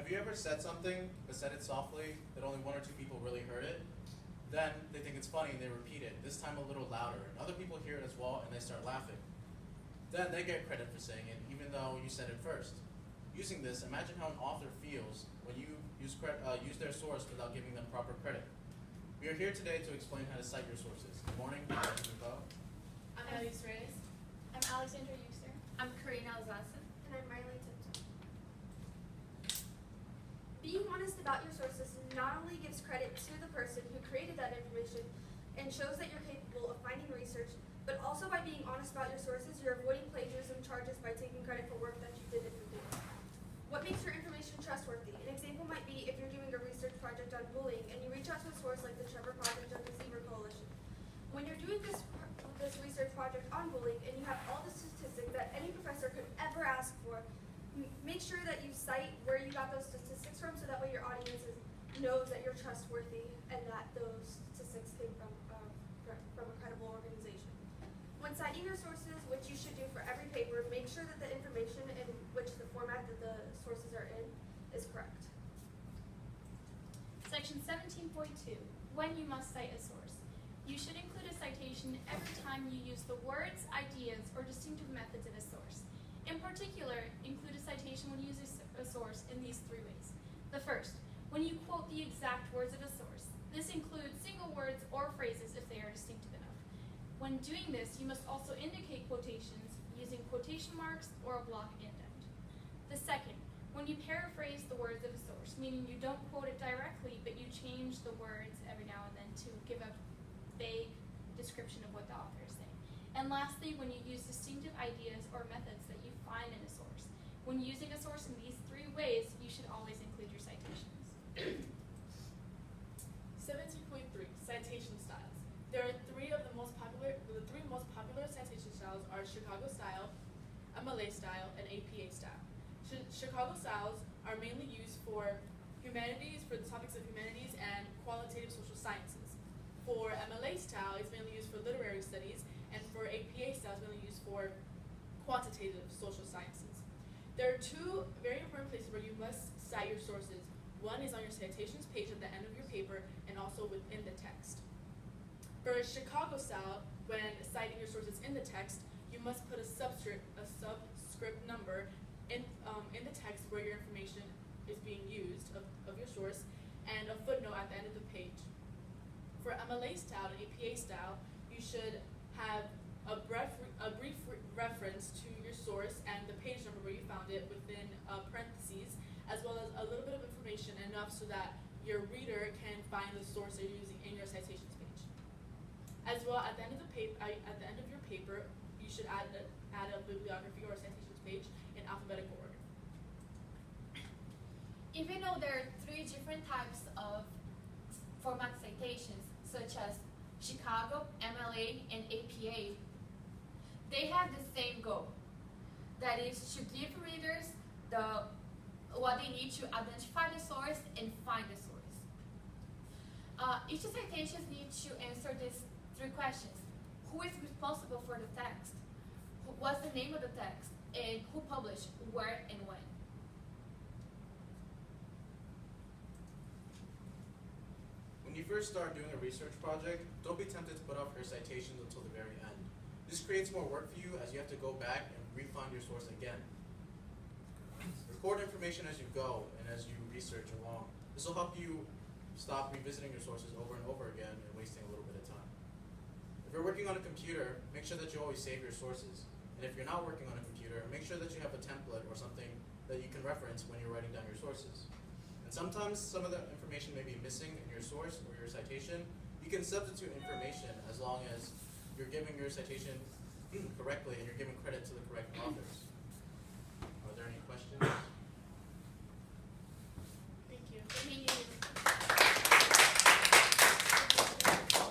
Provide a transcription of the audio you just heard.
Have you ever said something, but said it softly, that only one or two people really heard it? Then they think it's funny and they repeat it, this time a little louder, and other people hear it as well and they start laughing. Then they get credit for saying it, even though you said it first. Using this, imagine how an author feels when you use their source without giving them proper credit. We are here today to explain how to cite your sources. Good morning, I'm Nicole. I'm Elise Reyes. I'm Alexandra Euster. I'm Karina Alzaza. And I'm Riley Tipton. Being honest about your sources not only gives credit to the person who created that information and shows that you're capable of finding research, but also by being honest about your sources, you're avoiding plagiarism charges by taking credit for work that you didn't do. What makes your information trustworthy? An example might be if you're doing a research project on bullying and you reach out to a source like the Trevor Project or the Zebra Coalition. When you're doing this research project on bullying and you have all the statistics that any professor could ever ask for, make sure that you cite where you got those statistics from so that way your audience knows that you're trustworthy and that those statistics came from a credible organization. When citing your sources, which you should do for every paper, make sure that the information in which the format that the sources are in is correct. Section 17.2, when you must cite a source. You should include a citation every time you use the words, ideas, or distinctive methods in a source. In particular, include a citation when you use a source in these three ways. The first, when you quote the exact words of a source. This includes single words or phrases if they are distinctive enough. When doing this, you must also indicate quotations using quotation marks or a block indent. The second, when you paraphrase the words of a source, meaning you don't quote it directly, but you change the words every now and then to give a vague description of what the author is saying. And lastly, when you use distinctive ideas or methods that you find in a source. When using a source in these three ways, you should always include your citations. 17.3, citation styles. There are the three most popular citation styles are Chicago style, MLA style, and APA style. Chicago styles are mainly used for humanities, for the topics of humanities and qualitative social sciences. For MLA style, it's mainly used for literary studies, and for APA style, it's mainly used for quantitative social sciences. There are two very important places where you must cite your sources. One is on your citations page at the end of your paper, and also within the text. For Chicago style, when citing your sources in the text, you must put a subscript number in the text where your information is being used of your source, and a footnote at the end of the page. For MLA style and APA style, you should have a brief reference to your source and the page number where you found it within parentheses, as well as a little bit of information enough so that your reader can find the source you're using in your citations page. As well, at the end of your paper, you should add a bibliography or a citations page in alphabetical order. Even though there are three different types of format citations, such as Chicago, MLA, and APA, they have the same goal. That is to give readers what they need to identify the source and find the source. Each citation needs to answer these three questions. Who is responsible for the text? What's the name of the text? And who published, where, and when? When you first start doing a research project, don't be tempted to put off your citations until the very end. This creates more work for you as you have to go back and re-find your source again. Record information as you go and as you research along. This will help you stop revisiting your sources over and over again and wasting a little bit of time. If you're working on a computer, make sure that you always save your sources. And if you're not working on a computer, make sure that you have a template or something that you can reference when you're writing down your sources. And sometimes some of the information may be missing in your source or your citation. You can substitute information as long as you're giving your citation correctly and you're giving credit to the correct